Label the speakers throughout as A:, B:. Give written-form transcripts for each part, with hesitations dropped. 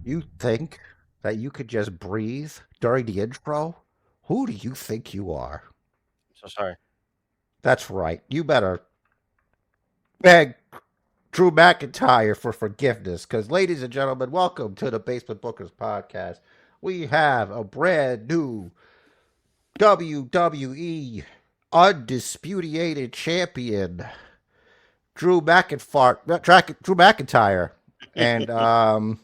A: You think that you could just breathe during the intro? Who do you think you are?
B: So sorry.
A: That's right. You better beg Drew McIntyre for forgiveness. Because, ladies and gentlemen, welcome to the Basement Bookers podcast. We have a brand new WWE Undisputed Champion, Drew McIntyre. And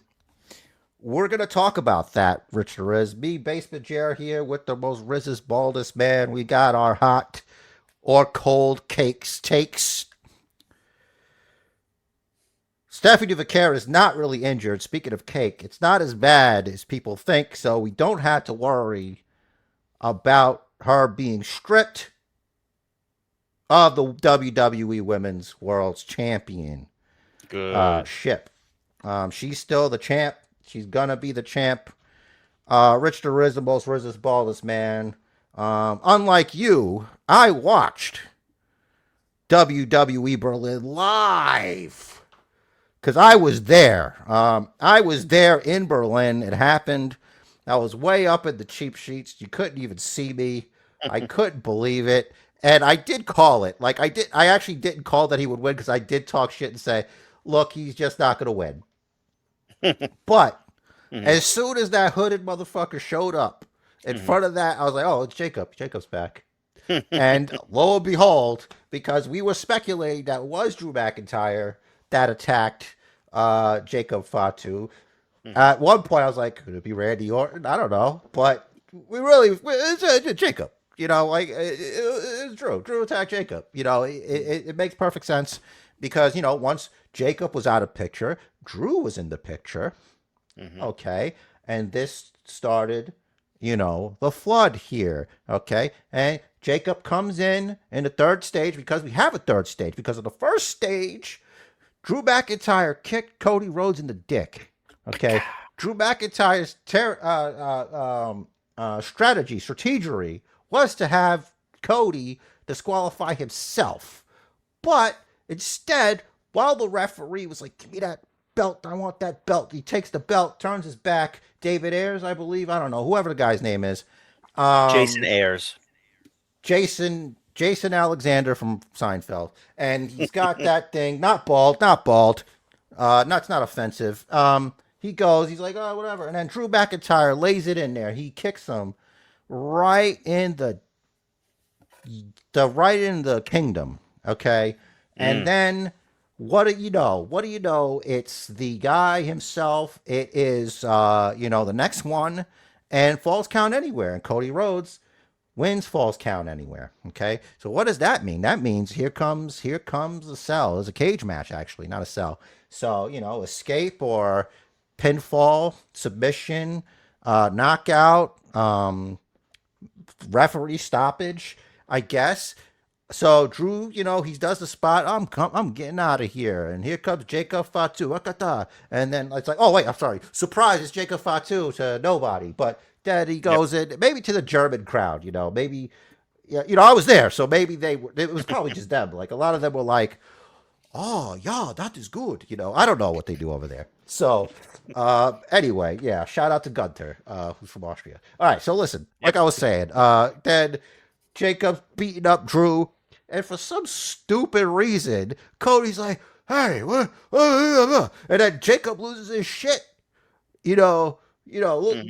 A: we're going to talk about that, Richard Riz. Me, Basement Jer, here with the most rizzest, baldest man. We got our hot or cold cakes takes. Stephanie Vaquer is not really injured. Speaking of cake, it's not as bad as people think, so we don't have to worry about her being stripped of the WWE Women's World Champion
B: Good.
A: ship. She's still the champ. She's gonna be the champ. Rich the Riz, the most Rizzest baldest man. Unlike you, I watched WWE Berlin live because I was there. I was there in Berlin. It happened. I was way up in the cheap sheets. You couldn't even see me. I couldn't believe it. And I did call it. Like I did. I actually didn't call that he would win because I did talk shit and say, "Look, he's just not going to win." But
B: Mhm,
A: as soon as that hooded motherfucker showed up in
B: mhm.
A: front of that, I was like, "Oh, it's Jacob. Jacob's back." And lo and behold, because we were speculating that it was Drew McIntyre that attacked Jacob Fatu.
B: Mhm.
A: At one point, I was like, could it be Randy Orton? I don't know. But it's Jacob. You know, like, it's Drew. Drew attacked Jacob. You know, it makes perfect sense because, you know, once Jacob was out of picture, Drew was in the picture.
B: Mhm.
A: Okay. And this started, you know, the flood here. Okay. And Jacob comes in the third stage because we have a third stage. Because of the first stage, Drew McIntyre kicked Cody Rhodes in the dick. Okay. Drew McIntyre's strategy was to have Cody disqualify himself. But instead, while the referee was like, give me that belt, I want that belt, he takes the belt, turns his back. David Ayers, I believe, I don't know, whoever the guy's name is.
B: Jason
A: Um,
B: Ayers.
A: Jason Alexander from Seinfeld, and he's got that thing, not bald. That's not offensive. He goes, he's like, oh, whatever, and then Drew McIntyre lays it in there. He kicks him right in the right in the kingdom. Okay, and
B: Mm.
A: then what do you know? What do you know? It's the guy himself. It is you know, the next one, and falls count anywhere. And Cody Rhodes wins falls count anywhere. Okay, so what does that mean? That means here comes a cell. It's a cage match, actually, not a cell. So, you know, escape or pinfall, submission, knockout, referee stoppage, I guess. So Drew, you know, he does the spot. I'm getting out of here, and here comes Jacob Fatu, and then it's like, oh wait, I'm sorry, surprise, it's Jacob Fatu to nobody, but then he
B: Yep.
A: goes in, maybe to the German crowd, you know, maybe, yeah, you know, I was there, so maybe it was probably just them. Like a lot of them were like, oh yeah, that is good, you know. I don't know what they do over there. So, anyway, yeah, shout out to Gunter, who's from Austria. All right, so listen,
B: Yep.
A: like I was saying, then Jacob's beating up Drew, and for some stupid reason, Cody's like, "Hey, what?" And then Jacob loses his shit.
B: Mhm.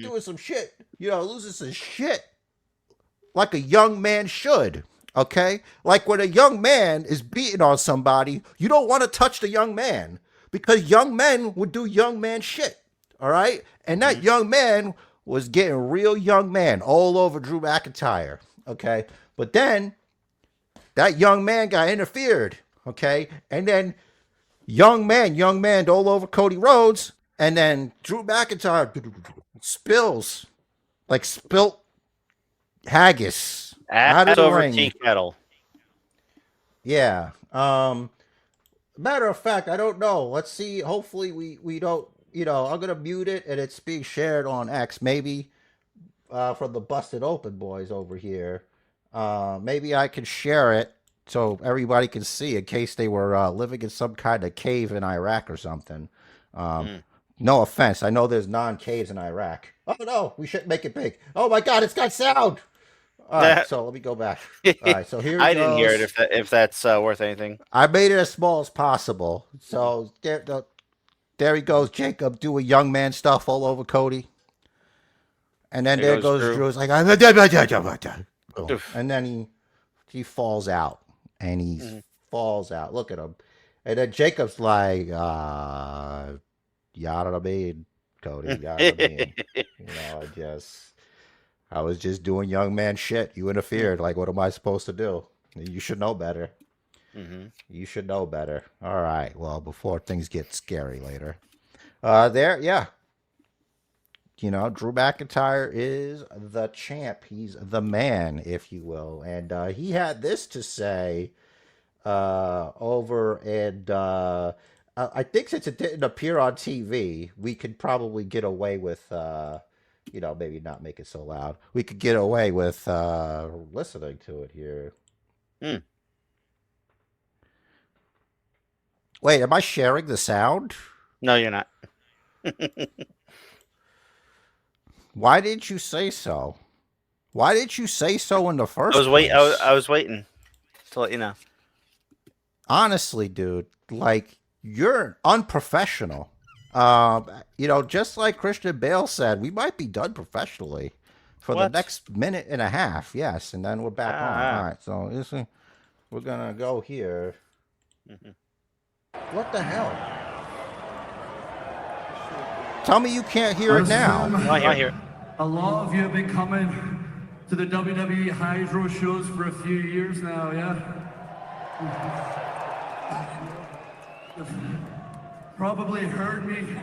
A: Doing some shit. Loses his shit like a young man should. Okay, like when a young man is beating on somebody, you don't want to touch the young man because young men would do young man shit. All right, and that
B: Mhm.
A: young man was getting real young man all over Drew McIntyre. Okay, but then that young man got interfered. Okay, and then young man all over Cody Rhodes, and then Drew McIntyre spills like spilt haggis out of
B: Ass
A: the
B: over tea
A: ring.
B: kettle.
A: Yeah. Matter of fact, I don't know. Let's see. Hopefully, we don't. You know, I'm gonna mute it, and it's being shared on X. Maybe from the Busted Open boys over here. Maybe I can share it so everybody can see in case they were living in some kind of cave in Iraq or something. Um,
B: Mm.
A: No offense. I know there's non-caves in Iraq. Oh no, we shouldn't make it big. Oh my God, it's got sound. All right, so let me go back. All right, so here he
B: I didn't hear it.
A: goes.
B: If that's worth anything.
A: I made it as small as possible. So there he goes, Jacob doing young man stuff all over Cody. And then there goes
B: Drew.
A: Drew. It's like,
B: Oof.
A: and then he falls out, and he falls out. Look at him. And then Jacob's like, you know what I mean, Cody, you know what I mean. I was just doing young man shit. You interfered. Like, what am I supposed to do? You should know better. You should know better. All right. Well, before things get scary later. Yeah. You know, Drew McIntyre is the champ. He's the man, if you will. And he had this to say over, and I think since it didn't appear on TV, we could probably get away with, maybe not make it so loud. We could get away with listening to it here. Wait, am I sharing the sound?
B: No, you're not.
A: Why didn't you say so? Why didn't you say so in the first
B: I was
A: place?
B: I was waiting to let you know.
A: Honestly, dude, like, you're unprofessional. Just like Christian Bale said, we might be done professionally for the next minute and a half. Yes, and then we're back on. All right, so we're gonna go here. What the hell? Tell me you can't hear it now.
B: I hear it.
C: A lot of you have been coming to the WWE Hydro shows for a few years now, yeah? You've probably heard me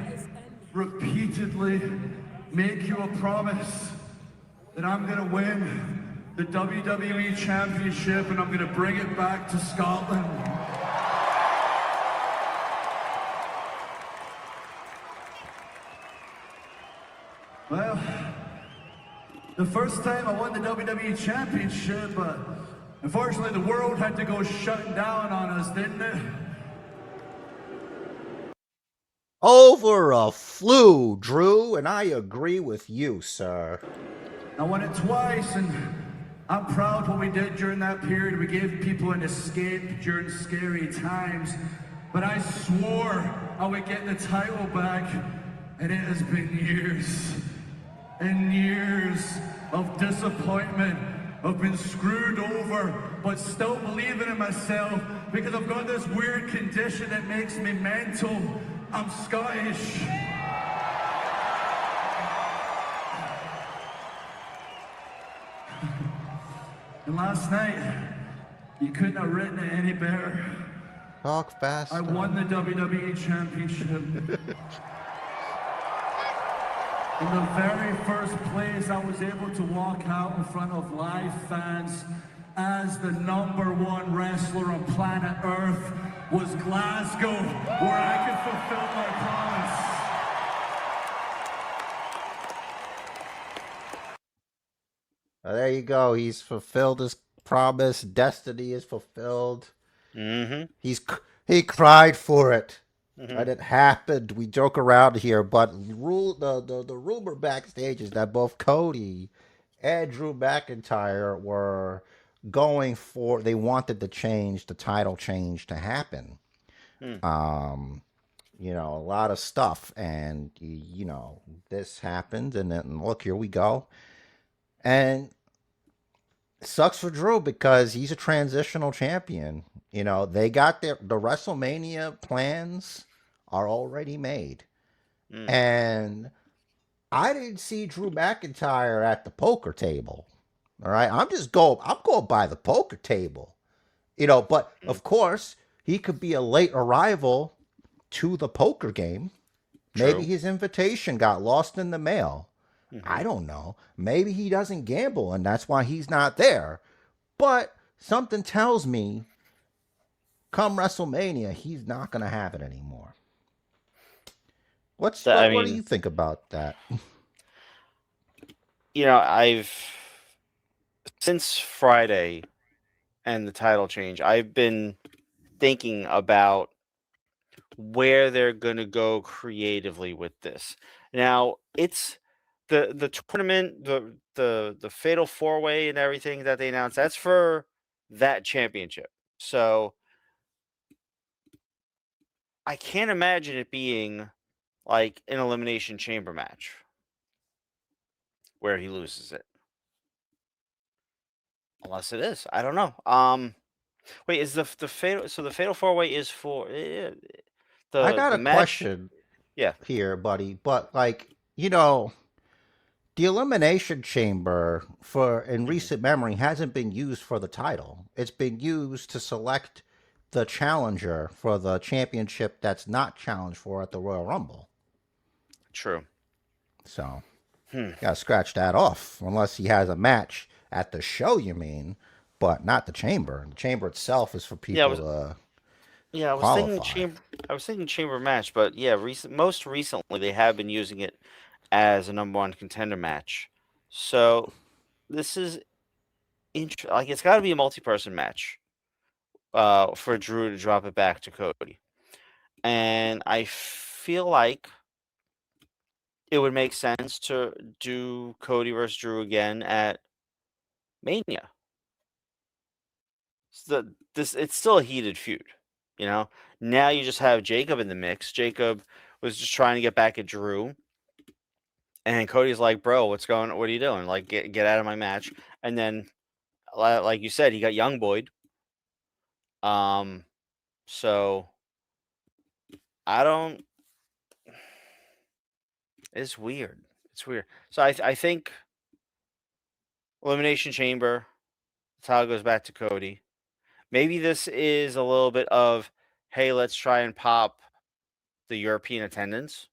C: repeatedly make you a promise that I'm gonna win the WWE Championship and I'm gonna bring it back to Scotland. Well, the first time I won the WWE Championship, but unfortunately the world had to go shutting down on us, didn't it?
A: Over a flu, Drew, and I agree with you, sir.
C: I won it twice, and I'm proud what we did during that period. We gave people an escape during scary times, but I swore I would get the title back, and it has been years and years of disappointment. I've been screwed over, but still believing in myself because I've got this weird condition that makes me mental. I'm Scottish. And last night, you couldn't have written it any better.
A: Talk fast.
C: I won the WWE Championship. In the very first place, I was able to walk out in front of live fans as the #1 wrestler on planet Earth was Glasgow, where I could fulfill my promise.
A: There you go. He's fulfilled his promise. Destiny is fulfilled. He cried for it. And it happened. We joke around here, but the rumor backstage is that both Cody and Drew McIntyre were going for, they wanted the title change to happen. A lot of stuff, and this happened, and then look, here we go. And it sucks for Drew because he's a transitional champion. They got the WrestleMania plans are already made. And I didn't see Drew McIntyre at the poker table. All right. I'm going by the poker table. But of course, he could be a late arrival to the poker game.
B: True.
A: Maybe his invitation got lost in the mail. I don't know. Maybe he doesn't gamble and that's why he's not there. But something tells me come WrestleMania, he's not going to have it anymore. What do you think about that?
B: I've since Friday and the title change, I've been thinking about where they're going to go creatively with this. Now, it's the tournament, the fatal four-way and everything that they announced. That's for that championship. So I can't imagine it being like an elimination chamber match where he loses it. Unless it is. I don't know. Wait, is the fatal four-way is for
A: I got
B: the
A: a
B: match?
A: question
B: Yeah,
A: here, buddy, but like, you know, the Elimination Chamber for in recent memory hasn't been used for the title. It's been used to select the challenger for the championship that's not challenged for at the Royal Rumble.
B: true.
A: So,
B: Hmm.
A: gotta scratch that off. Unless he has a match at the show, you mean, but not the chamber. The chamber itself is for
B: Yeah,
A: people to
B: I was thinking
A: qualify.
B: chamber. I was thinking chamber match, but yeah, most recently they have been using it as a number one contender match. So this is like it's got to be a multi-person match for Drew to drop it back to Cody, and I feel like it would make sense to do Cody versus Drew again at Mania. It's still a heated feud, you know. Now you just have Jacob in the mix. Jacob was just trying to get back at Drew, and Cody's like, "Bro, what are you doing? Like, get out of my match." And then, like you said, he got Young Boyd. So I don't. It's weird. It's weird. So I think Elimination Chamber. That's how it goes back to Cody. Maybe this is a little bit of, hey, let's try and pop the European attendance.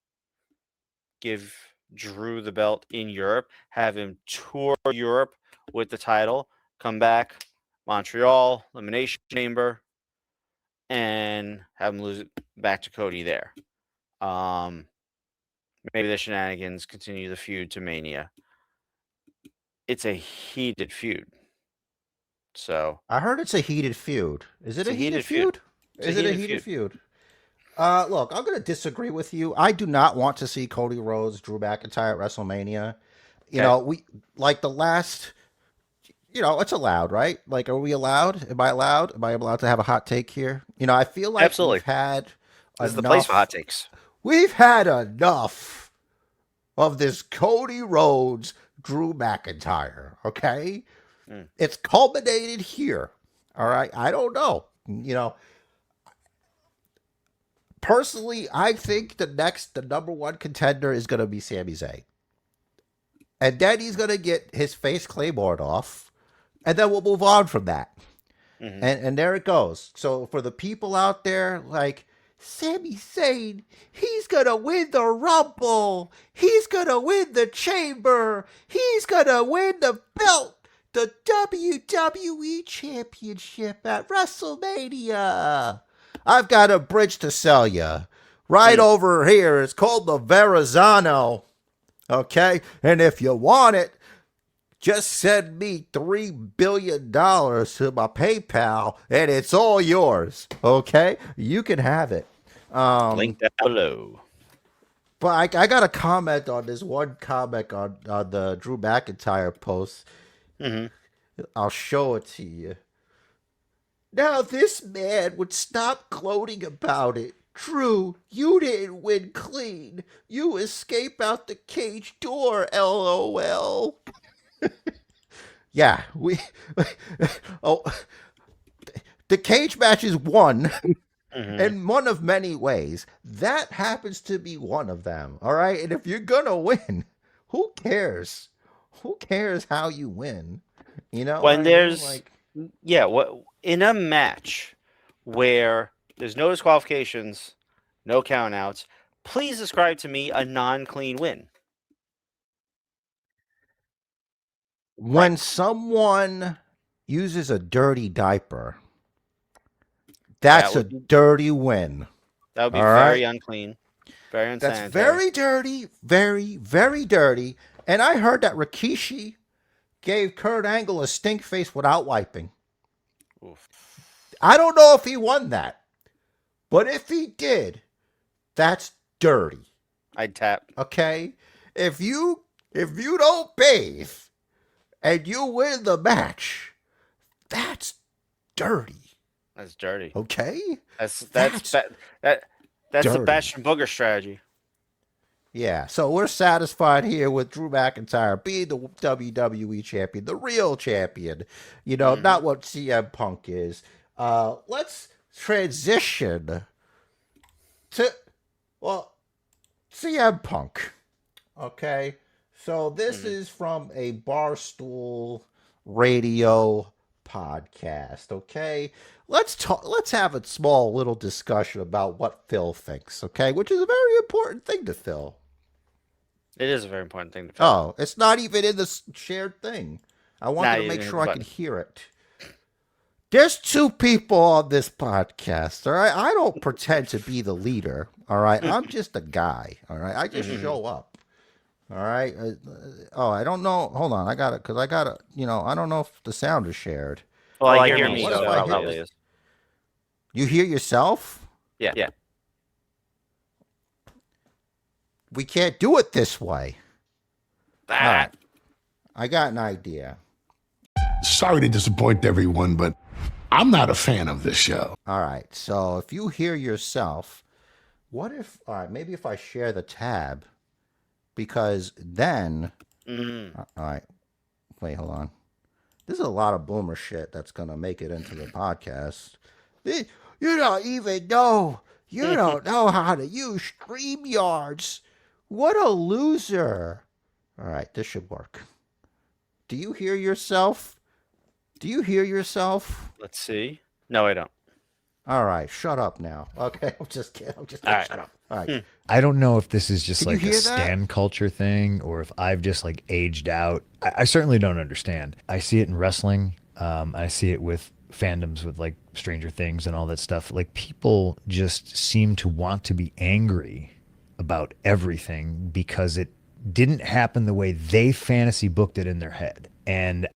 B: Give Drew the belt in Europe. Have him tour Europe with the title. Come back, Montreal, Elimination Chamber, and have him lose it back to Cody there. Maybe the shenanigans continue the feud to Mania. It's a heated feud. So
A: I heard it's a heated feud. Is it
B: it's
A: a heated feud? Is it a heated feud? Look, I'm going to disagree with you. I do not want to see Cody Rhodes, Drew McIntyre at WrestleMania. You know, we like the last. You know, it's allowed, right? Like, are we allowed? Am I allowed? Am I allowed to have a hot take here? You know, I feel like
B: Absolutely.
A: we've had
B: This is the place for hot takes.
A: We've had enough of this Cody Rhodes, Drew McIntyre. Okay, it's culminated here. All right, I don't know. You know, personally, I think the number one contender is going to be Sami Zayn, and then he's going to get his face Claymore off, and then we'll move on from that. And there it goes. So for the people out there, like Sami Zayn, he's gonna win the Rumble. He's gonna win the Chamber. He's gonna win the belt, the WWE Championship at WrestleMania. I've got a bridge to sell you. Right over here. It's called the Verrazano. Okay? And if you want it, just send me $3 billion to my PayPal, and it's all yours. Okay? You can have it.
B: Link down below.
A: But I got a comment on this one comment on the Drew McIntyre post. I'll show it to you. Now this man would stop gloating about it. Drew, you didn't win clean. You escape out the cage door, LOL. Yeah, the cage match is one, in one of many ways. That happens to be one of them. All right, and if you're gonna win, who cares? Who cares how you win? You know,
B: When
A: what
B: there's
A: I mean? Like,
B: in a match where there's no disqualifications, no countouts, please describe to me a non-clean win.
A: when someone uses a dirty diaper, that's a dirty win.
B: That would be
A: All
B: very
A: right?
B: unclean, very
A: That's
B: unsanitary.
A: very dirty, very, very dirty. And I heard that Rikishi gave Kurt Angle a stink face without wiping.
B: Oof.
A: I don't know if he won that. But if he did, that's dirty.
B: I'd tap.
A: Okay? If you don't bathe and you win the match, that's dirty.
B: That's dirty.
A: Okay?
B: That's
A: That's
B: the
A: dirty.
B: Bastion Booger strategy.
A: Yeah, so we're satisfied here with Drew McIntyre being the WWE champion, the real champion. You know, not what CM Punk is. Let's transition to, CM Punk. Okay, so this is from a Barstool Radio podcast. Okay, let's have a small little discussion about what Phil thinks. Okay, which is a very important thing to Phil.
B: It is a very important thing to film.
A: Oh, it's not even in the shared thing. I wanted to make sure I could hear it. There's two people on this podcast, all right? I don't pretend to be the leader, all right? I'm just a guy, all right? I just show up, all right? I don't know. Hold on. I got it, because I got it. You know, I don't know if the sound is shared.
B: Well, I hear me.
A: What
B: So
A: if I
B: it
A: hit
B: probably
A: this?
B: is.
A: You hear yourself?
B: Yeah.
A: We can't do it this way.
B: That.
A: All right. I got an idea.
D: Sorry to disappoint everyone, but I'm not a fan of this show.
A: All right. So if you hear yourself, what if, all right, maybe if I share the tab, because then, all right, wait, hold on. This is a lot of boomer shit that's going to make it into the podcast. You don't even know. You don't know how to use StreamYards. What a loser. All right, this should work. Do you hear yourself? Do you hear yourself?
B: Let's see. No, I don't.
A: All right, shut up now. Okay, I'm just kidding. Shut up. All right.
E: I don't know if this is just
A: Can you
E: like a
A: hear that?
E: stan culture thing or if I've just like aged out. I certainly don't understand. I see it in wrestling. I see it with fandoms with like Stranger Things and all that stuff. Like people just seem to want to be angry about everything because it didn't happen the way they fantasy booked it in their head. And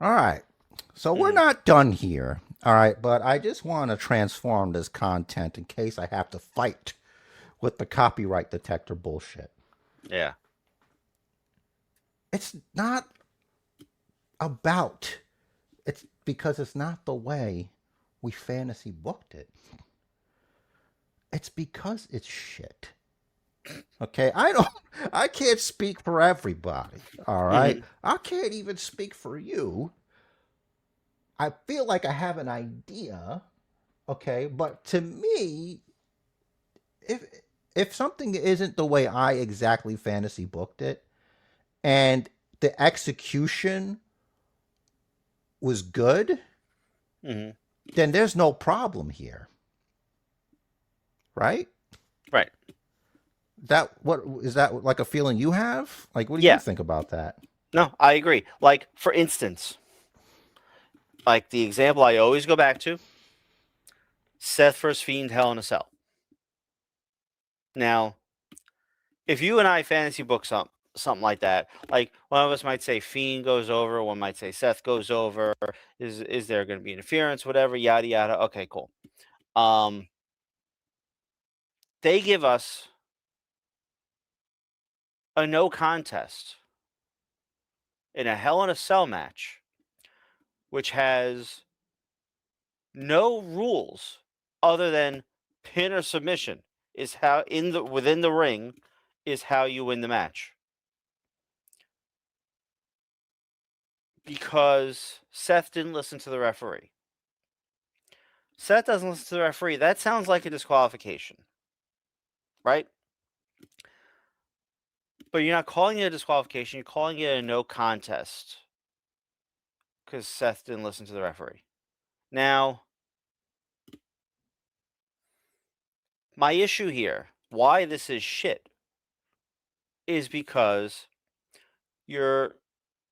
A: All right. So we're not done here. All right, but I just want to transform this content in case I have to fight with the copyright detector bullshit.
B: Yeah.
A: It's not about, it's because it's not the way we fantasy booked it. It's because it's shit. Okay, I can't speak for everybody. All right, I can't even speak for you. I feel like I have an idea. Okay, but to me, if something isn't the way I exactly fantasy booked it, and the execution was good, then there's no problem here. Right?
B: Right.
A: What is that like a feeling you have? Like, what do
B: Yeah.
A: you think about that?
B: No, I agree. Like, for instance, like the example I always go back to, Seth vs. Fiend Hell in a Cell. Now, if you and I fantasy book something like that, like one of us might say Fiend goes over, one might say Seth goes over, is there going to be interference, whatever, yada yada. Okay, cool. They give us a no contest in a Hell in a Cell match, which has no rules other than pin or submission, is how within the ring is how you win the match. Because Seth didn't listen to the referee. Seth doesn't listen to the referee. That sounds like a disqualification, right? But you're not calling it a disqualification. You're calling it a no contest because Seth didn't listen to the referee. Now, my issue here, why this is shit, is because you're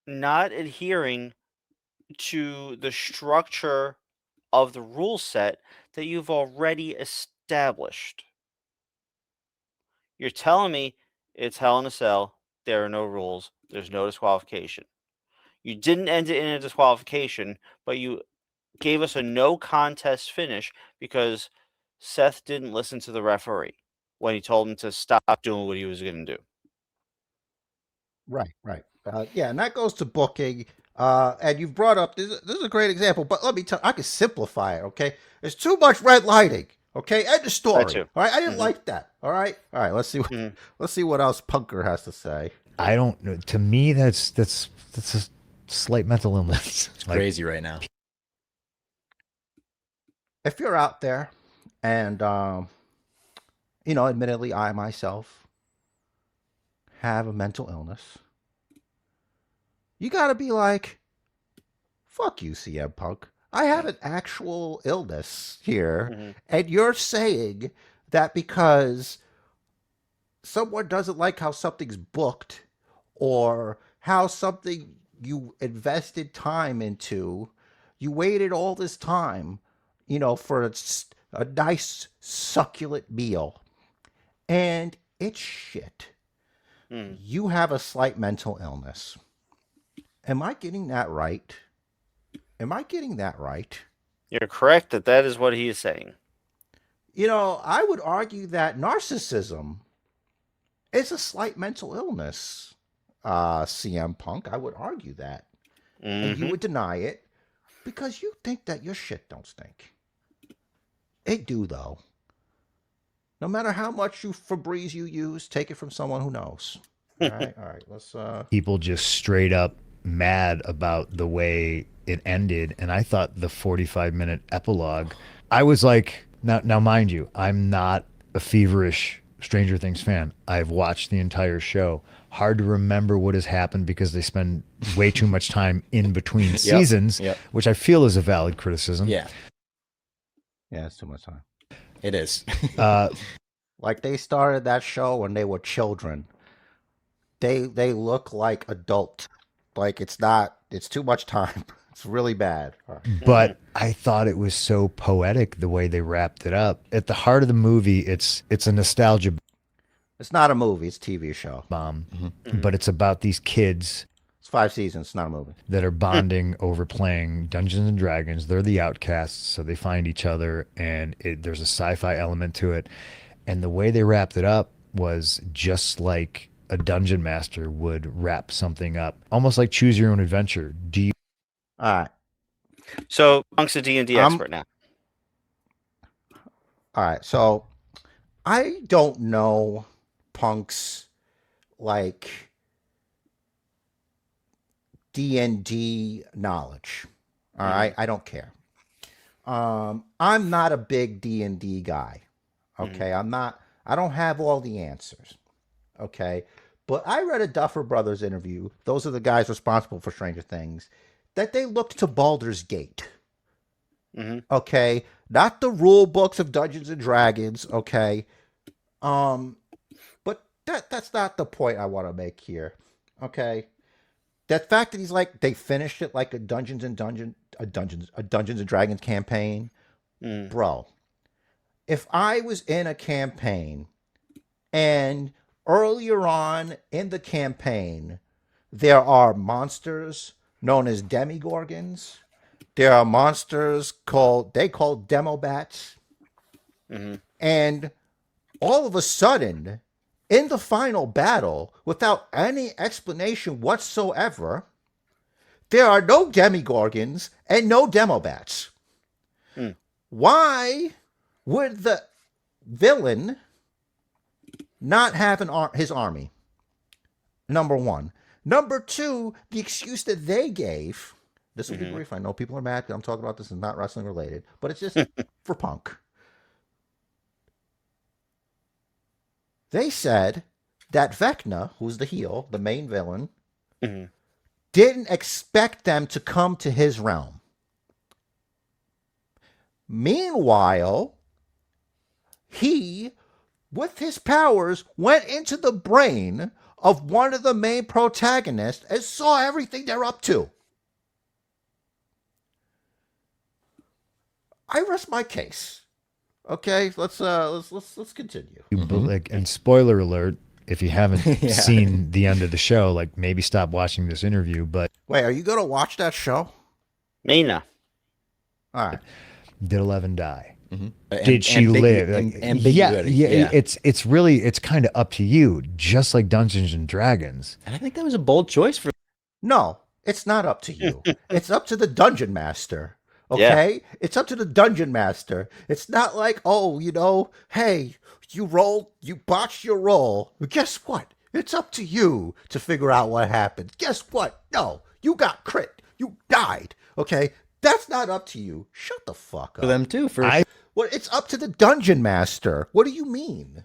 B: not adhering to the structure of the rule set that you've already established. You're telling me it's Hell in a Cell, there are no rules, there's no disqualification. You didn't end it in a disqualification, but you gave us a no contest finish because Seth didn't listen to the referee when he told him to stop doing what he was going to do.
A: Right, right. Yeah, and that goes to booking. And you've brought up this is a great example, but let me tell I can simplify it, okay? There's too much red lighting. Okay, end of story.
B: too.
A: All right, I didn't like that. All right. Let's see let's see what else Punker has to say.
E: I don't know. To me, that's a slight mental illness.
F: It's crazy right now.
A: If you're out there and admittedly I myself have a mental illness, you got to be like, fuck you, CM Punk. I have an actual illness here, and you're saying that because someone doesn't like how something's booked or how something you invested time into, you waited all this time, for a nice, succulent meal, and it's shit. You have a slight mental illness. Am I getting that right?
B: You're correct that is what he is saying.
A: I would argue that narcissism is a slight mental illness, CM Punk. I would argue that. And you would deny it because you think that your shit don't stink. It do, though. No matter how much Febreze you use, take it from someone who knows. All right. Let's.
E: People just straight up mad about the way it ended, and I thought the 45-minute epilogue, I was like, now mind you, I'm not a feverish Stranger Things fan. I've watched the entire show. Hard to remember what has happened because they spend way too much time in between seasons, which I feel is a valid criticism.
F: Yeah,
A: it's too much time.
F: it is.
A: Like they started that show when they were children. They look like adult. Like it's too much time. It's really bad.
E: But I thought it was so poetic the way they wrapped it up. At the heart of the movie, it's a nostalgia
A: It's not a movie. It's a TV show.
E: bomb, but it's about these kids
A: It's 5 seasons. It's not a movie.
E: that are bonding over playing Dungeons and Dragons. They're the outcasts, so they find each other, and there's a sci-fi element to it. And the way they wrapped it up was just like a dungeon master would wrap something up, almost like choose your own adventure.
A: All right.
B: So Punk's a D&D expert now.
A: All right. So I don't know Punk's like D&D knowledge. All right. I don't care. I'm not a big D&D guy. Okay. I don't have all the answers. Okay. But I read a Duffer Brothers interview. Those are the guys responsible for Stranger Things. That they looked to Baldur's Gate. Okay. Not the rule books of Dungeons and Dragons. Okay. But that's not the point I want to make here. Okay. That fact that he's like, they finished it like a Dungeons and Dragons campaign. Bro, if I was in a campaign and earlier on in the campaign, there are monsters known as demigorgons. There are monsters called demobats. And all of a sudden, in the final battle, without any explanation whatsoever, there are no demigorgons and no demobats. Why would the villain not have his army? Number one. Number two, the excuse that they gave, this will be brief. I know people are mad because I'm talking about this is not wrestling related, but it's just for Punk. They said that Vecna, who's the heel, the main villain, didn't expect them to come to his realm. Meanwhile, he, with his powers, went into the brain of one of the main protagonists and saw everything they're up to. I rest my case. Okay, let's continue.
E: And spoiler alert, if you haven't seen the end of the show, like maybe stop watching this interview. But
A: wait, are you gonna watch that show?
B: Mina.
A: All right.
E: Did 11 die? Did she live?
F: Ambiguity.
E: Yeah. It's really kind of up to you, just like Dungeons and Dragons.
F: And I think that was a bold choice for.
A: No, it's not up to you. It's up to the dungeon master. Okay? Yeah. It's up to the dungeon master. It's not like, oh, hey, you botched your roll. But guess what? It's up to you to figure out what happened. Guess what? No, you got crit. You died. Okay? That's not up to you. Shut the fuck up.
F: For them too.
A: Well, it's up to the dungeon master. What do you mean?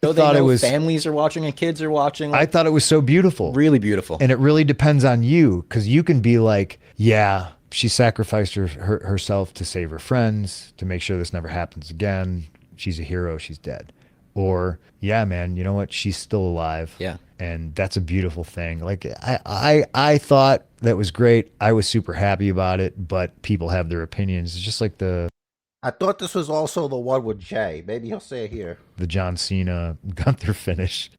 F: So they know it was families are watching and kids are watching.
E: I thought it was so beautiful.
F: Really beautiful.
E: And it really depends on you, because you can be like, yeah, she sacrificed herself to save her friends, to make sure this never happens again. She's a hero. She's dead. Or, yeah, man, you know what? She's still alive.
F: Yeah.
E: And that's a beautiful thing. Like, I thought that was great. I was super happy about it, but people have their opinions. It's just like
A: I thought this was also the one with Jey. Maybe he'll say it here.
E: The John Cena Gunther finish.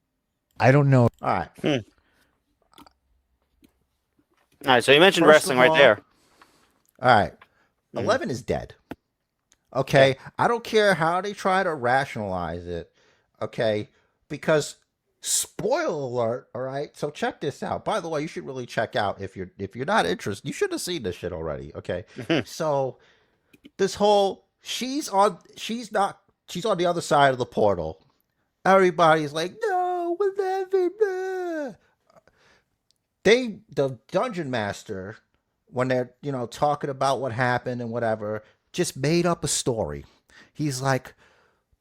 E: I don't know.
A: All right.
B: All right, so you mentioned wrestling right there.
A: All right. 11 is dead. Okay? Yeah. I don't care how they try to rationalize it. Okay? Because spoiler alert, all right? So check this out. By the way, you should really check out if you're not interested. You should have seen this shit already, okay? So this whole she's on the other side of the portal. Everybody's like, no, 11. The dungeon master, when they're, talking about what happened and whatever, just made up a story. He's like,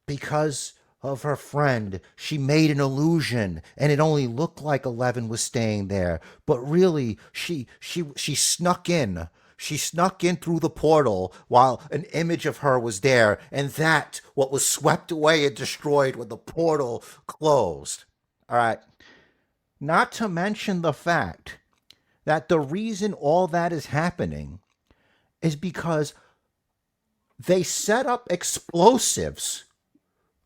A: because of her friend, she made an illusion and it only looked like 11 was staying there, but really she snuck in. She snuck in through the portal while an image of her was there, and that's what was swept away and destroyed when the portal closed. All right. Not to mention the fact that the reason all that is happening is because they set up explosives,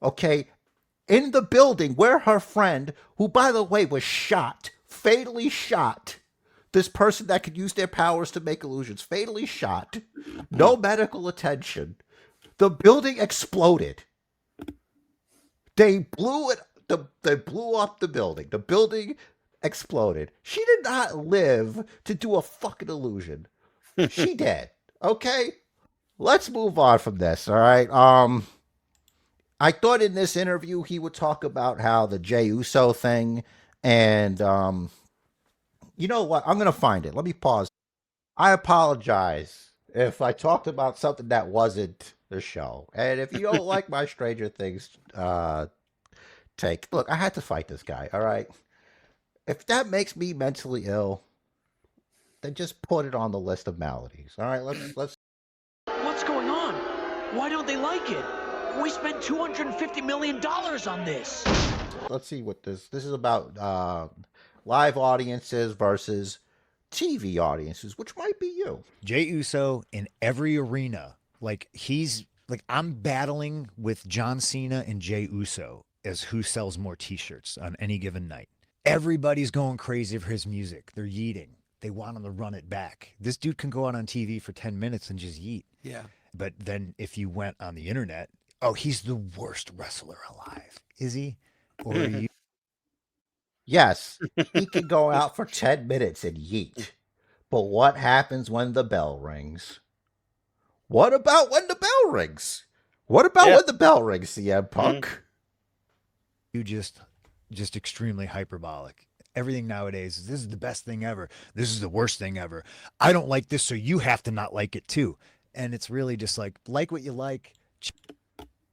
A: okay, in the building where her friend, who, by the way, was shot, fatally shot, this person that could use their powers to make illusions, fatally shot, no medical attention. The building exploded. They blew it. They blew up the building. The building exploded. She did not live to do a fucking illusion. She did. Okay? Let's move on from this, all right? I thought in this interview he would talk about how the Jey Uso thing and you know what? I'm going to find it. Let me pause. I apologize if I talked about something that wasn't the show. And if you don't like my Stranger Things take, look, I had to fight this guy, all right? If that makes me mentally ill, then just put it on the list of maladies. All right, let's.
G: What's going on? Why don't they like it? We spent $250 million on this.
A: Let's see what this is about. Live audiences versus TV audiences, which might be you.
E: Jey Uso in every arena, I'm battling with John Cena and Jey Uso as who sells more t-shirts on any given night. Everybody's going crazy for his music. They're yeeting. They want him to run it back. This dude can go out on TV for 10 minutes and just yeet.
F: Yeah.
E: But then if you went on the internet, oh, he's the worst wrestler alive. Is he? Or are you?
A: Yes, he can go out for 10 minutes and yeet. But what happens when the bell rings? What about when the bell rings? What about when the bell rings, CM Punk?
E: You just extremely hyperbolic. Everything nowadays, this is the best thing ever. This is the worst thing ever. I don't like this, so you have to not like it too. And it's really just like what you like.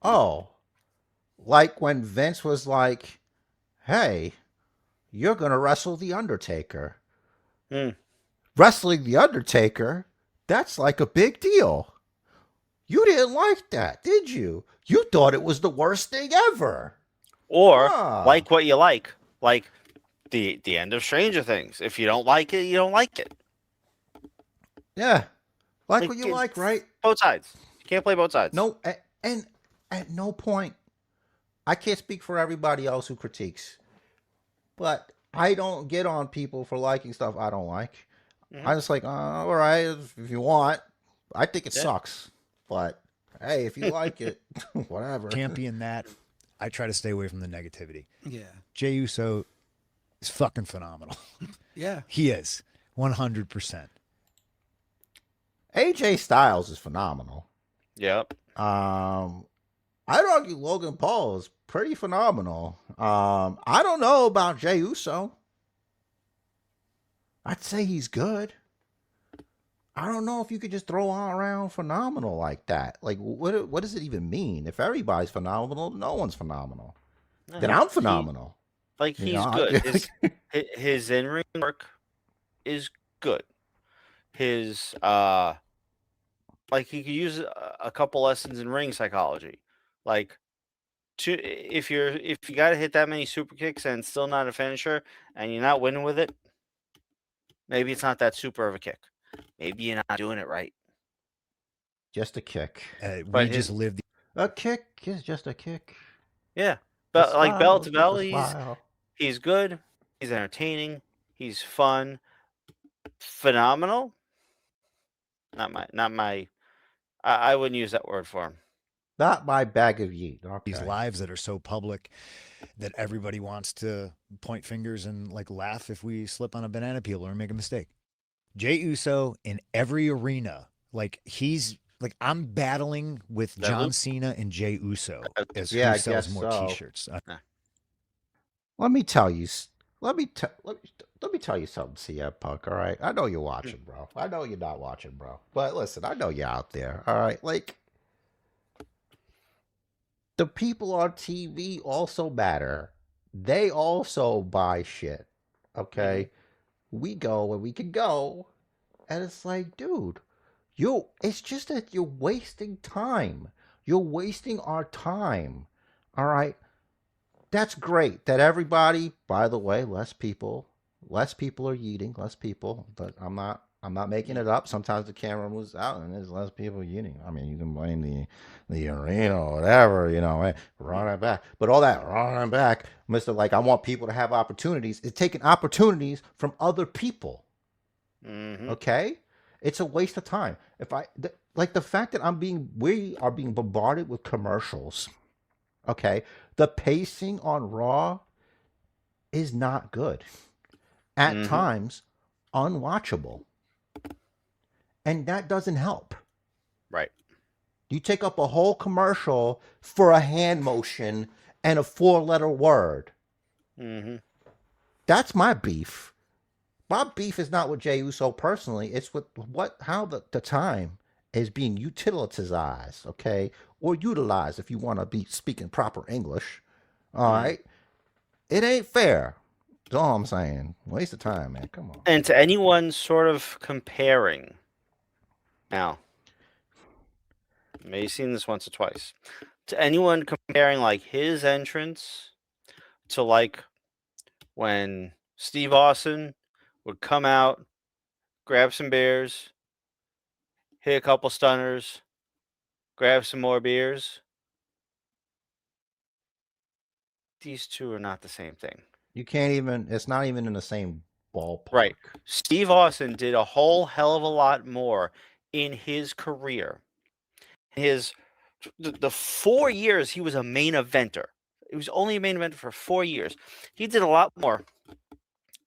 A: Oh, like when Vince was like, hey, you're going to wrestle The Undertaker. Wrestling The Undertaker, that's like a big deal. You didn't like that, did you? You thought it was the worst thing ever.
B: Or like what you like the end of Stranger Things. If you don't like it, you don't like it.
A: Yeah, like what you like, right?
B: Both sides. You can't play both sides.
A: No, and at no point, I can't speak for everybody else who critiques, but I don't get on people for liking stuff I don't like. I'm just like, all right, if you want. I think it sucks, but Hey, if you like it, whatever.
E: Champion that. I try to stay away from the negativity.
H: Yeah.
E: Jey Uso is fucking phenomenal.
H: Yeah.
E: He is 100%.
A: AJ Styles is phenomenal.
B: Yep.
A: I'd argue Logan Paul is pretty phenomenal. I don't know about Jey Uso. I'd say he's good. I don't know if you could just throw around phenomenal like that. Like, what does it even mean? If everybody's phenomenal, no one's phenomenal. Then I'm phenomenal.
B: He's good. His in-ring work is good. His he could use a couple lessons in ring psychology. If you got to hit that many super kicks and it's still not a finisher and you're not winning with it, maybe it's not that super of a kick. Maybe you're not doing it right.
A: Just a kick.
E: We just lived.
A: A kick is just a kick.
B: Yeah. But bell to bell, he's good. He's entertaining. He's fun. Phenomenal. Not my. I wouldn't use that word for him.
A: Not my bag of yeet. Okay.
E: These lives that are so public that everybody wants to point fingers and laugh if we slip on a banana peel or make a mistake. Jey Uso in every arena, I'm battling with John Cena and Jey Uso as who sells more T-shirts.
A: Let me tell you something, CM Punk. All right, I know you're watching, bro. I know you're not watching, bro. But listen, I know you're out there. All right, the people on TV also matter. They also buy shit. Okay, we go where we can go, and it's like, dude, it's just that you're wasting time. You're wasting our time. All right. That's great that everybody, by the way, less people are eating, less people, but I'm not making it up. Sometimes the camera moves out and there's less people eating. I mean, you can blame the arena or whatever, running back. But all that running back, Mr. I want people to have opportunities. It's taking opportunities from other people. Mm-hmm. Okay? It's a waste of time. The fact that we are being bombarded with commercials. Okay? The pacing on Raw is not good. At times, unwatchable. And that doesn't help.
B: Right.
A: You take up a whole commercial for a hand motion and a 4-letter word. Mm-hmm. That's my beef. My beef is not with Jey Uso personally. It's with how the time is being utilized, okay? Or utilized if you want to be speaking proper English. All right? It ain't fair. That's all I'm saying. Waste of time, man. Come on.
B: And to anyone sort of comparing, now, maybe you've seen this once or twice, to anyone comparing his entrance to when Steve Austin would come out, grab some beers, hit a couple stunners, grab some more beers. These two are not the same thing.
A: It's not even in the same ballpark.
B: Right. Steve Austin did a whole hell of a lot more in his career. The 4 years he was a main eventer. He was only a main eventer for 4 years. He did a lot more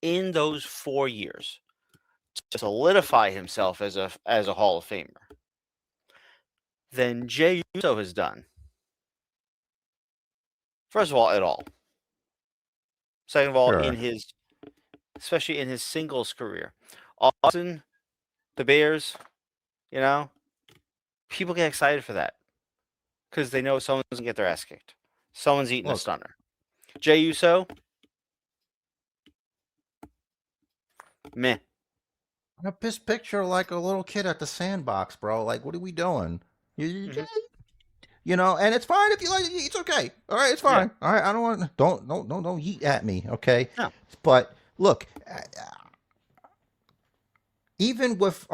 B: in those 4 years to solidify himself as a Hall of Famer than Jey Uso has done. First of all, at all. Second of all,
A: Sure.
B: especially in his singles career. Austin, the Bears, people get excited for that because they know someone's going to get their ass kicked. Someone's eating a stunner. Jey Uso, meh.
A: This picture like a little kid at the sandbox, bro. What are we doing? And it's fine if you like it. It's okay. All right, it's fine. Yeah. All right, I don't want. Don't yeet at me, okay? No. But look, even with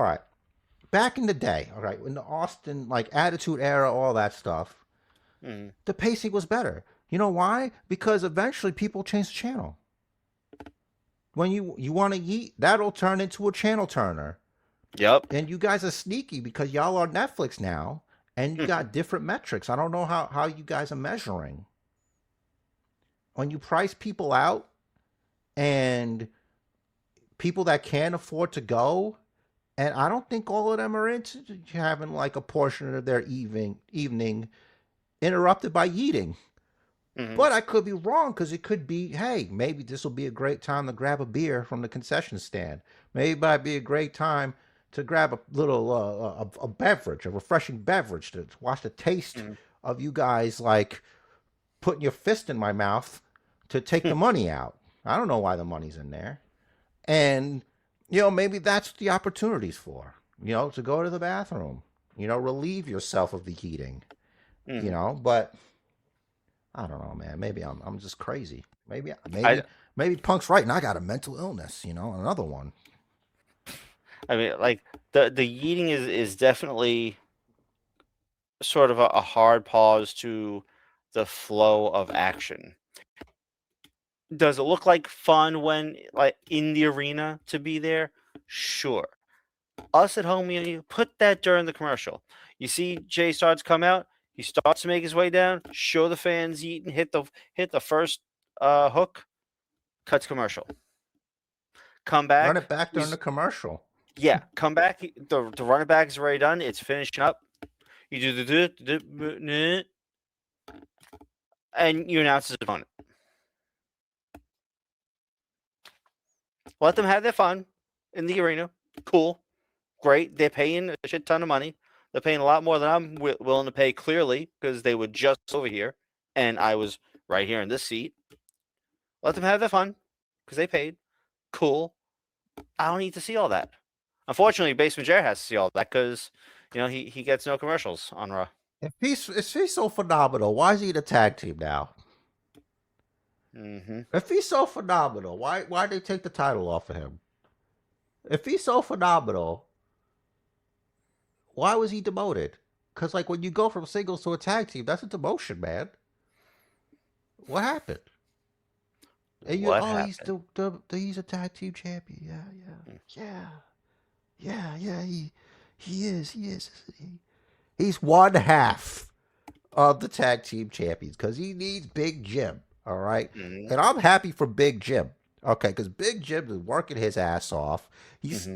A: back in the day, all right, in the Austin Attitude Era, all that stuff, the pacing was better. You know why? Because eventually people change the channel. When you want to yeet, that'll turn into a channel turner.
B: Yep.
A: And you guys are sneaky because y'all are Netflix now. and you got different metrics. I don't know how you guys are measuring. When you price people out and people that can't afford to go, and I don't think all of them are into having like a portion of their evening interrupted by eating. But I could be wrong, because it could be, hey, maybe this will be a great time to grab a beer from the concession stand. Maybe it might be a great time to grab a little a beverage, a refreshing beverage, to watch the taste of you guys like putting your fist in my mouth to take the money out. I don't know why the money's in there. And, maybe that's what the opportunity's for, to go to the bathroom, relieve yourself of the heating, but I don't know, man. Maybe I'm just crazy. Maybe Punk's right and I got a mental illness, another one.
B: I mean, like the yeeting is definitely sort of a hard pause to the flow of action. Does it look like fun when like in the arena to be there? Sure. Us at home, you put that during the commercial. You see Jey starts come out. He starts to make his way down. Show the fans eating. Hit the first hook. Cuts commercial. Come back.
A: Run it back during the commercial.
B: Yeah, come back. The run it back is already done. It's finishing up. You do the and you announce his opponent. Let them have their fun in the arena. Cool. Great. They're paying a shit ton of money. They're paying a lot more than I'm willing to pay, clearly, because they were just over here, and I was right here in this seat. Let them have their fun, because they paid. Cool. I don't need to see all that. Unfortunately, Basement Jerry has to see all that, because, he gets no commercials on Raw.
A: If he's so phenomenal, why is he in a tag team now? If he's so phenomenal, why did they take the title off of him? If he's so phenomenal, why was he demoted? Because, like, when you go from singles to a tag team, that's a demotion, man. What happened? And
B: What happened?
A: He's a tag team champion. Yeah. He is. He's one half of the tag team champions, because he needs Big Jim. All right. And I'm happy for Big Jim. Okay. Because Big Jim is working his ass off. He's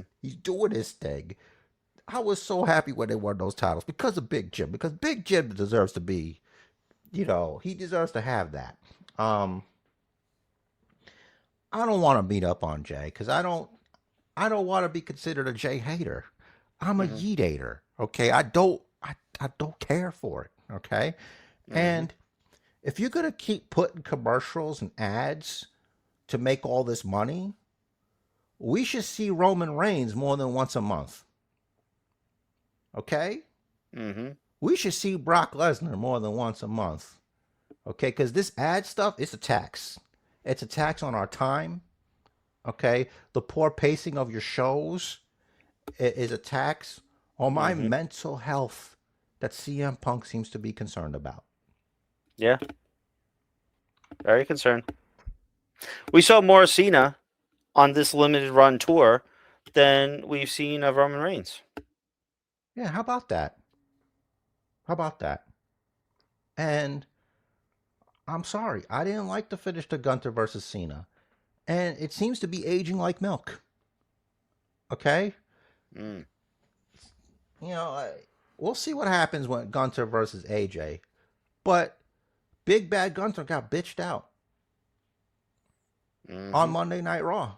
A: doing his thing. I was so happy when they won those titles because of Big Jim. Because Big Jim deserves to be, he deserves to have that. I don't want to beat up on Jey, because I don't want to be considered a Jey hater. I'm a Yeetator. Okay. I don't care for it. Okay. And if you're going to keep putting commercials and ads to make all this money, we should see Roman Reigns more than once a month. Okay? We should see Brock Lesnar more than once a month. Okay? Because this ad stuff, it's a tax. It's a tax on our time. Okay? The poor pacing of your shows is a tax on my mental health that CM Punk seems to be concerned about.
B: Yeah. Very concerned. We saw more Cena on this limited run tour than we've seen of Roman Reigns.
A: Yeah, how about that? And I'm sorry, I didn't like the finish to Gunther versus Cena. And it seems to be aging like milk. Okay? We'll see what happens when Gunther versus AJ. But Big Bad Gunther got bitched out on Monday Night Raw.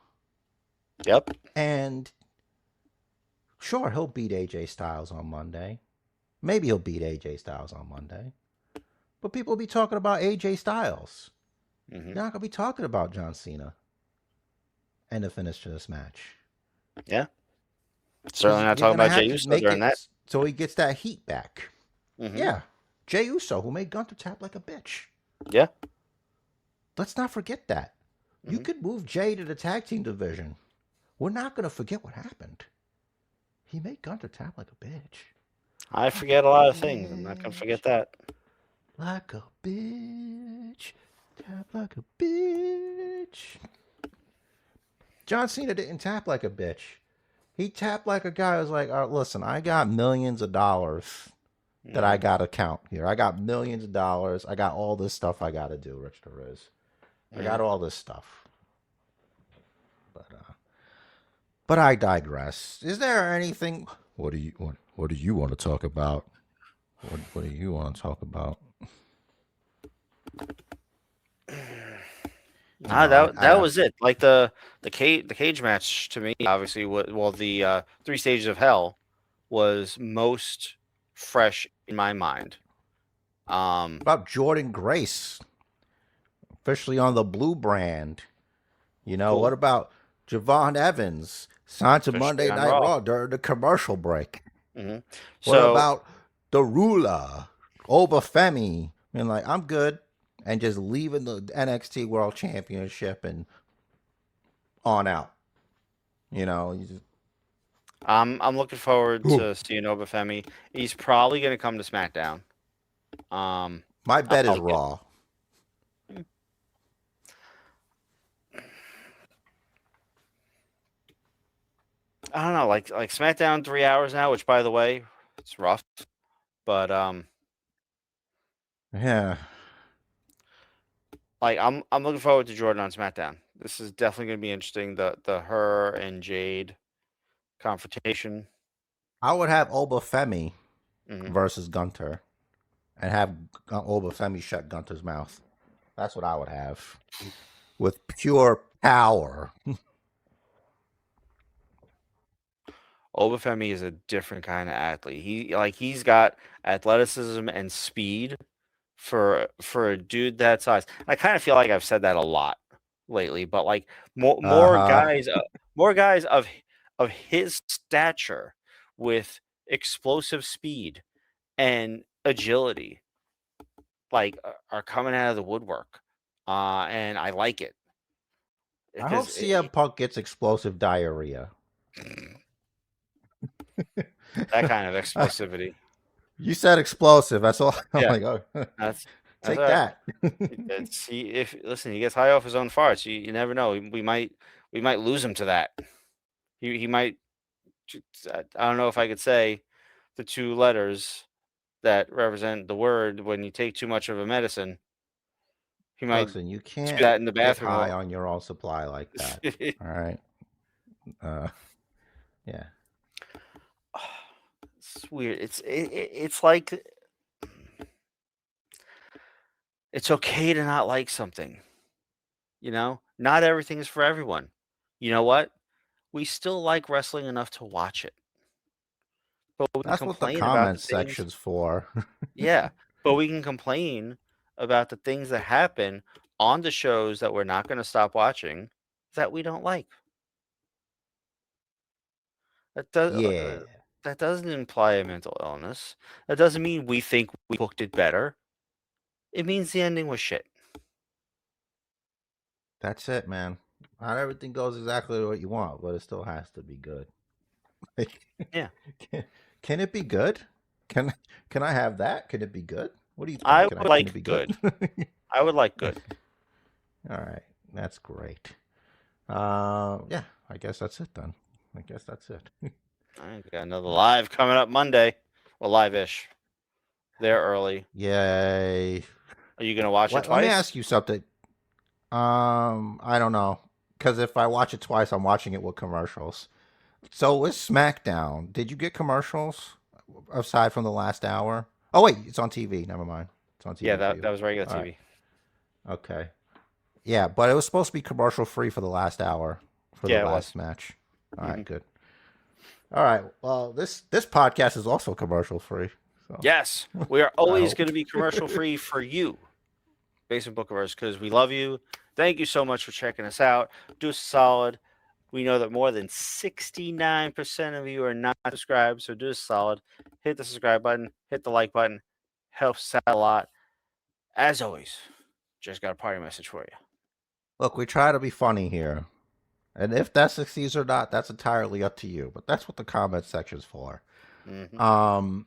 B: Yep.
A: And sure, he'll beat AJ Styles on Monday. Maybe he'll beat AJ Styles on Monday. But people will be talking about AJ Styles. They're not going to be talking about John Cena and the finish to this match.
B: Yeah. Certainly not talking about Jey Uso during that.
A: So he gets that heat back. Yeah. Jey Uso, who made Gunther tap like a bitch.
B: Yeah.
A: Let's not forget that. You could move Jey to the tag team division. We're not going to forget what happened. He made Gunther tap like a bitch.
B: I forget a lot of things. I'm not going to forget that.
A: Like a bitch. Tap like a bitch. John Cena didn't tap like a bitch. He tapped like a guy who was like, all right, listen, I got millions of dollars that I got to count here. I got millions of dollars. I got all this stuff I got to do, Rich the Riz. I got all this stuff. But I digress. Is there anything? What do you want to talk about? What do you want to talk about?
B: That was it. Like the cage match to me, obviously, the 3 stages of hell was most fresh in my mind.
A: About Jordynne Grace, officially on the blue brand.
B: Cool.
A: What about Javon Evans signed to
B: Officially
A: Monday
B: on
A: Night
B: Raw.
A: Raw during the commercial break?
B: Mm-hmm.
A: What about the ruler, Oba Femi? I'm good. And just leaving the NXT World Championship and on out.
B: I'm looking forward to seeing Oba Femi. He's probably going to come to SmackDown.
A: My bet is Raw.
B: I don't know, like SmackDown 3 hours now, which by the way, it's rough. But
A: yeah.
B: I'm looking forward to Jordynne on SmackDown. This is definitely going to be interesting. The her and Jade confrontation.
A: I would have Oba Femi versus Gunter, and have Oba Femi shut Gunter's mouth. That's what I would have, with pure power.
B: Oba Femi is a different kind of athlete. He's got athleticism and speed for a dude that size. I kind of feel like I've said that a lot lately, but like more guys of his stature with explosive speed and agility are coming out of the woodwork. And I like it.
A: I hope CM Punk gets explosive diarrhea.
B: That kind of explosivity.
A: You said explosive. That's all. I'm
B: Yeah.
A: like, oh,
B: That's
A: take
B: all right.
A: that.
B: Listen, he gets high off his own farts. You never know. We might lose him to that. He might. I don't know if I could say the 2 letters that represent the word when you take too much of a medicine. He might.
A: Listen, you
B: do
A: can't
B: that in the
A: get
B: bathroom.
A: high on your own supply like that. All right. Yeah.
B: It's weird. It's like it's okay to not like something. Not everything is for everyone. You know what? We still like wrestling enough to watch it. But we
A: That's
B: can
A: what the
B: complain about
A: comment
B: the things.
A: section's for.
B: Yeah, but we can complain about the things that happen on the shows that we're not going to stop watching that we don't like.
A: Yeah.
B: That doesn't imply a mental illness. That doesn't mean we think we booked it better. It means the ending was shit.
A: That's it, man. Not everything goes exactly what you want, but it still has to be good.
B: Yeah.
A: Can it be good? Can I have that? Can it be good? What do you think?
B: I
A: Can
B: would
A: it
B: like
A: be
B: good. I would like good.
A: All right. That's great. Yeah, I guess that's it then. I guess that's it.
B: I got another live coming up Monday. Well, live-ish. They're early.
A: Yay.
B: Are you going to watch it twice?
A: Let me ask you something. I don't know. Because if I watch it twice, I'm watching it with commercials. So with SmackDown, did you get commercials aside from the last hour? Oh, wait, it's on TV. Never mind. It's on TV.
B: Yeah, that was regular TV.
A: Right. Okay. Yeah, but it was supposed to be commercial free for the last hour for the last match. All right, good. All right. Well, this podcast is also commercial free. So.
B: Yes, we are always going to be commercial free for you, Basement Bookers, because we love you. Thank you so much for checking us out. Do us a solid. We know that more than 69% of you are not subscribed, so do us a solid. Hit the subscribe button. Hit the like button. Helps out a lot. As always, just got a party message for you.
A: Look, we try to be funny here. And if that succeeds or not, that's entirely up to you. But that's what the comment section's for. Mm-hmm.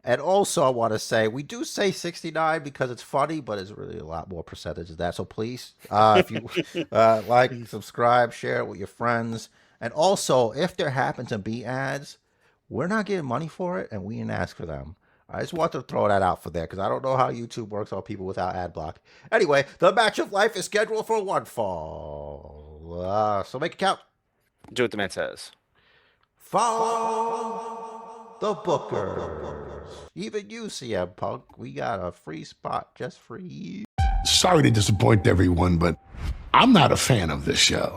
A: And also, I want to say, we do say 69 because it's funny, but it's really a lot more percentage of that. So please, if you like, subscribe, share it with your friends. And also, if there happen to be ads, we're not getting money for it, and we didn't ask for them. I just want to throw that out for there because I don't know how YouTube works on people without ad block. Anyway, the match of life is scheduled for one fall. So make it count.
B: Do what the man says.
A: Follow the Bookers. Even you, CM Punk, we got a free spot just for you.
D: Sorry to disappoint everyone, but I'm not a fan of this show.